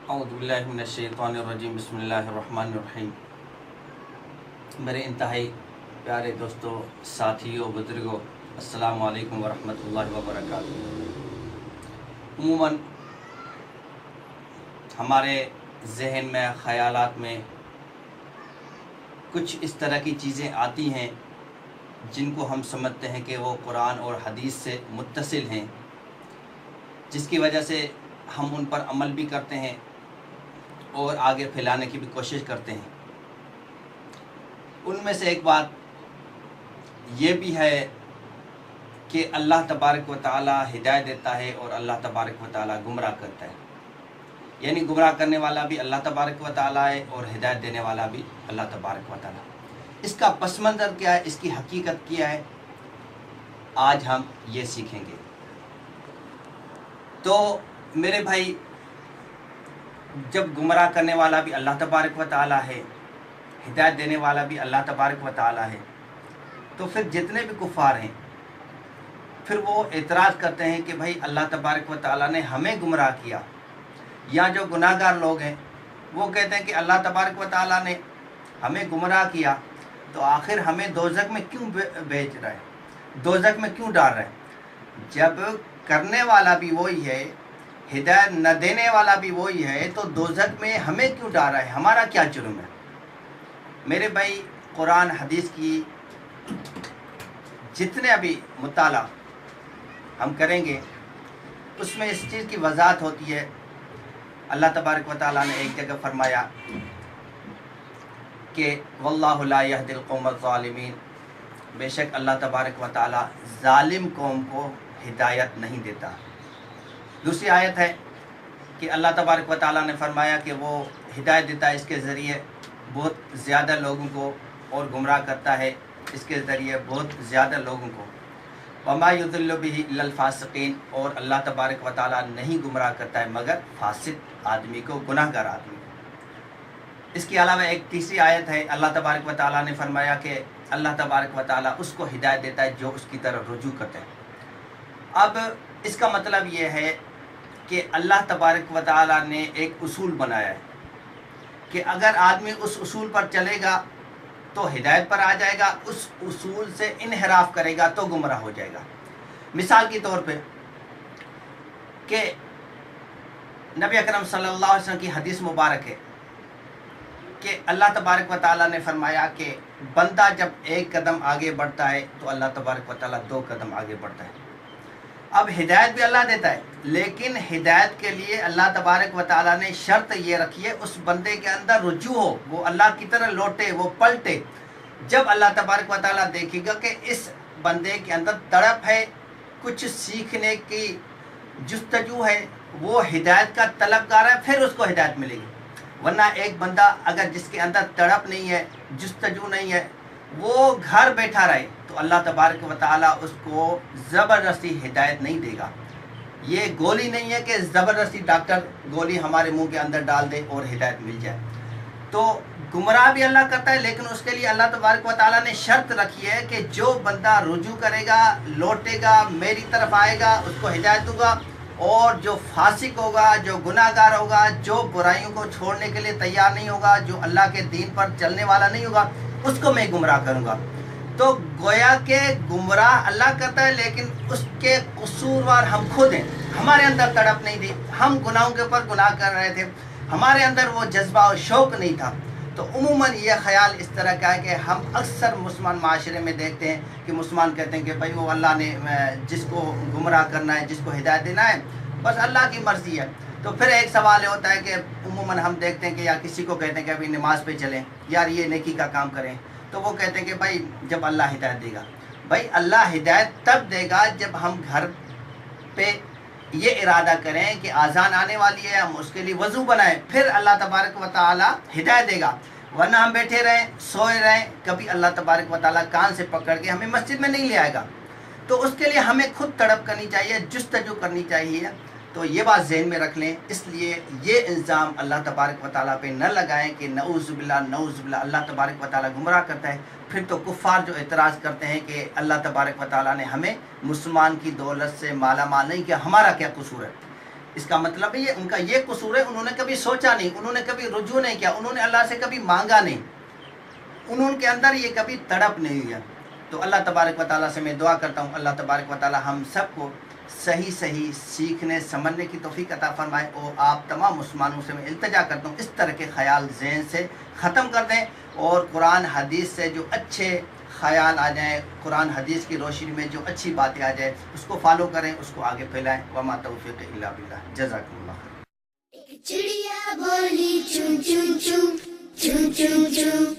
اعوذ باللہ من الشیطان الرجیم، بسم اللہ الرحمن الرحیم۔ میرے انتہائی پیارے دوستوں، ساتھیوں، بزرگوں، السلام علیکم ورحمۃ اللہ وبرکاتہ۔ عموماً ہمارے ذہن میں، خیالات میں کچھ اس طرح کی چیزیں آتی ہیں جن کو ہم سمجھتے ہیں کہ وہ قرآن اور حدیث سے متصل ہیں، جس کی وجہ سے ہم ان پر عمل بھی کرتے ہیں اور آگے پھیلانے کی بھی کوشش کرتے ہیں۔ ان میں سے ایک بات یہ بھی ہے کہ اللہ تبارک و تعالی ہدایت دیتا ہے اور اللہ تبارک و تعالی گمراہ کرتا ہے، یعنی گمراہ کرنے والا بھی اللہ تبارک و تعالی ہے اور ہدایت دینے والا بھی اللہ تبارک و تعالی۔ اس کا پس منظر کیا ہے، اس کی حقیقت کیا ہے، آج ہم یہ سیکھیں گے۔ تو میرے بھائی، جب گمراہ کرنے والا بھی اللہ تبارک و تعالی ہے، ہدایت دینے والا بھی اللہ تبارک و تعالی ہے، تو پھر جتنے بھی کفار ہیں پھر وہ اعتراض کرتے ہیں کہ بھائی اللہ تبارک و تعالی نے ہمیں گمراہ کیا، یا جو گناہ گار لوگ ہیں وہ کہتے ہیں کہ اللہ تبارک و تعالی نے ہمیں گمراہ کیا تو آخر ہمیں دوزخ میں کیوں بھیج رہا ہے، دوزخ میں کیوں ڈال رہا ہے؟ جب کرنے والا بھی وہی ہے، ہدایت نہ دینے والا بھی وہی ہے، تو دوزخ میں ہمیں کیوں ڈال رہا ہے؟ ہمارا کیا جرم ہے؟ میرے بھائی، قرآن حدیث کی جتنے ابھی مطالعہ ہم کریں گے اس میں اس چیز کی وضاحت ہوتی ہے۔ اللہ تبارک و تعالیٰ نے ایک جگہ فرمایا کہ واللہ لا یہدی القوم الظالمین، بے شک اللہ تبارک و تعالیٰ ظالم قوم کو ہدایت نہیں دیتا۔ دوسری آیت ہے کہ اللہ تبارک و تعالیٰ نے فرمایا کہ وہ ہدایت دیتا ہے اس کے ذریعے بہت زیادہ لوگوں کو، اور گمراہ کرتا ہے اس کے ذریعے بہت زیادہ لوگوں کو۔ وما یضل بہ الا الفاسقین، اور اللہ تبارک و تعالیٰ نہیں گمراہ کرتا ہے مگر فاسق آدمی کو، گناہ گار آدمی کو۔ اس کے علاوہ ایک تیسری آیت ہے، اللہ تبارک و تعالیٰ نے فرمایا کہ اللہ تبارک و تعالیٰ اس کو ہدایت دیتا ہے جو اس کی طرف رجوع کرتا ہے۔ اب اس کا مطلب یہ ہے کہ اللہ تبارک و تعالیٰ نے ایک اصول بنایا ہے کہ اگر آدمی اس اصول پر چلے گا تو ہدایت پر آ جائے گا، اس اصول سے انحراف کرے گا تو گمراہ ہو جائے گا۔ مثال کے طور پہ کہ نبی اکرم صلی اللہ علیہ وسلم کی حدیث مبارک ہے کہ اللہ تبارک و تعالیٰ نے فرمایا کہ بندہ جب ایک قدم آگے بڑھتا ہے تو اللہ تبارک و تعالیٰ 2 قدم آگے بڑھتا ہے۔ اب ہدایت بھی اللہ دیتا ہے، لیکن ہدایت کے لیے اللہ تبارک و تعالیٰ نے شرط یہ رکھی ہے اس بندے کے اندر رجوع ہو، وہ اللہ کی طرح لوٹے، وہ پلٹے۔ جب اللہ تبارک و تعالیٰ دیکھے گا کہ اس بندے کے اندر تڑپ ہے، کچھ سیکھنے کی جستجو ہے، وہ ہدایت کا طلبگار ہے، پھر اس کو ہدایت ملے گی۔ ورنہ ایک بندہ اگر جس کے اندر تڑپ نہیں ہے، جستجو نہیں ہے، وہ گھر بیٹھا رہے تو اللہ تبارک و تعالیٰ اس کو زبردستی ہدایت نہیں دے گا۔ یہ گولی نہیں ہے کہ زبردستی ڈاکٹر گولی ہمارے منہ کے اندر ڈال دے اور ہدایت مل جائے۔ تو گمراہ بھی اللہ کرتا ہے، لیکن اس کے لیے اللہ تبارک و تعالیٰ نے شرط رکھی ہے کہ جو بندہ رجوع کرے گا، لوٹے گا، میری طرف آئے گا، اس کو ہدایت دوں گا، اور جو فاسق ہوگا، جو گناہ گار ہوگا، جو برائیوں کو چھوڑنے کے لیے تیار نہیں ہوگا، جو اللہ کے دین پر چلنے والا نہیں ہوگا، اس کو میں گمراہ کروں گا۔ تو گویا کہ گمراہ اللہ کرتا ہے، لیکن اس کے قصوروار ہم خود ہیں۔ ہمارے اندر تڑپ نہیں تھی، ہم گناہوں کے اوپر گناہ کر رہے تھے، ہمارے اندر وہ جذبہ اور شوق نہیں تھا۔ تو عموماً یہ خیال اس طرح کا ہے کہ ہم اکثر مسلمان معاشرے میں دیکھتے ہیں کہ مسلمان کہتے ہیں کہ بھائی وہ اللہ نے جس کو گمراہ کرنا ہے، جس کو ہدایت دینا ہے، بس اللہ کی مرضی ہے۔ تو پھر ایک سوال یہ ہوتا ہے کہ عموماً ہم دیکھتے ہیں کہ یا کسی کو کہتے ہیں کہ ابھی نماز پہ چلیں، یار یہ نیکی کا کام کریں، تو وہ کہتے ہیں کہ بھائی جب اللہ ہدایت دے گا۔ بھائی اللہ ہدایت تب دے گا جب ہم گھر پہ یہ ارادہ کریں کہ آذان آنے والی ہے، ہم اس کے لیے وضو بنائیں، پھر اللہ تبارک و تعالیٰ ہدایت دے گا۔ ورنہ ہم بیٹھے رہیں، سوئے رہیں، کبھی اللہ تبارک و تعالیٰ کان سے پکڑ کے ہمیں مسجد میں نہیں لے آئے گا۔ تو اس کے لیے ہمیں خود تڑپ کرنی چاہیے، جستجو کرنی چاہیے۔ تو یہ بات ذہن میں رکھ لیں، اس لیے یہ الزام اللہ تبارک و تعالیٰ پہ نہ لگائیں کہ نعوذ باللہ نعوذ باللہ اللہ تبارک و تعالیٰ گمراہ کرتا ہے۔ پھر تو کفار جو اعتراض کرتے ہیں کہ اللہ تبارک و تعالیٰ نے ہمیں مسلمان کی دولت سے مالا مال نہیں کیا، ہمارا کیا قصور ہے؟ اس کا مطلب یہ ان کا یہ قصور ہے، انہوں نے کبھی سوچا نہیں، انہوں نے کبھی رجوع نہیں کیا، انہوں نے اللہ سے کبھی مانگا نہیں، انہوں کے اندر یہ کبھی تڑپ نہیں ہوئی ہے۔ تو اللہ تبارک و تعالیٰ سے میں دعا کرتا ہوں اللہ تبارک و تعالیٰ ہم سب کو صحیح سیکھنے سمجھنے کی توفیق عطا فرمائے، اور آپ تمام مسلمانوں سے میں التجا کرتا ہوں اس طرح کے خیال ذہن سے ختم کر دیں، اور قرآن حدیث سے جو اچھے خیال آ جائیں، قرآن حدیث کی روشنی میں جو اچھی باتیں آ جائیں اس کو فالو کریں، اس کو آگے پھیلائیں۔ وما توفیق الا باللہ، جزاکم اللہ خیر۔ چڑیا بولی چون چون چون چون چون چون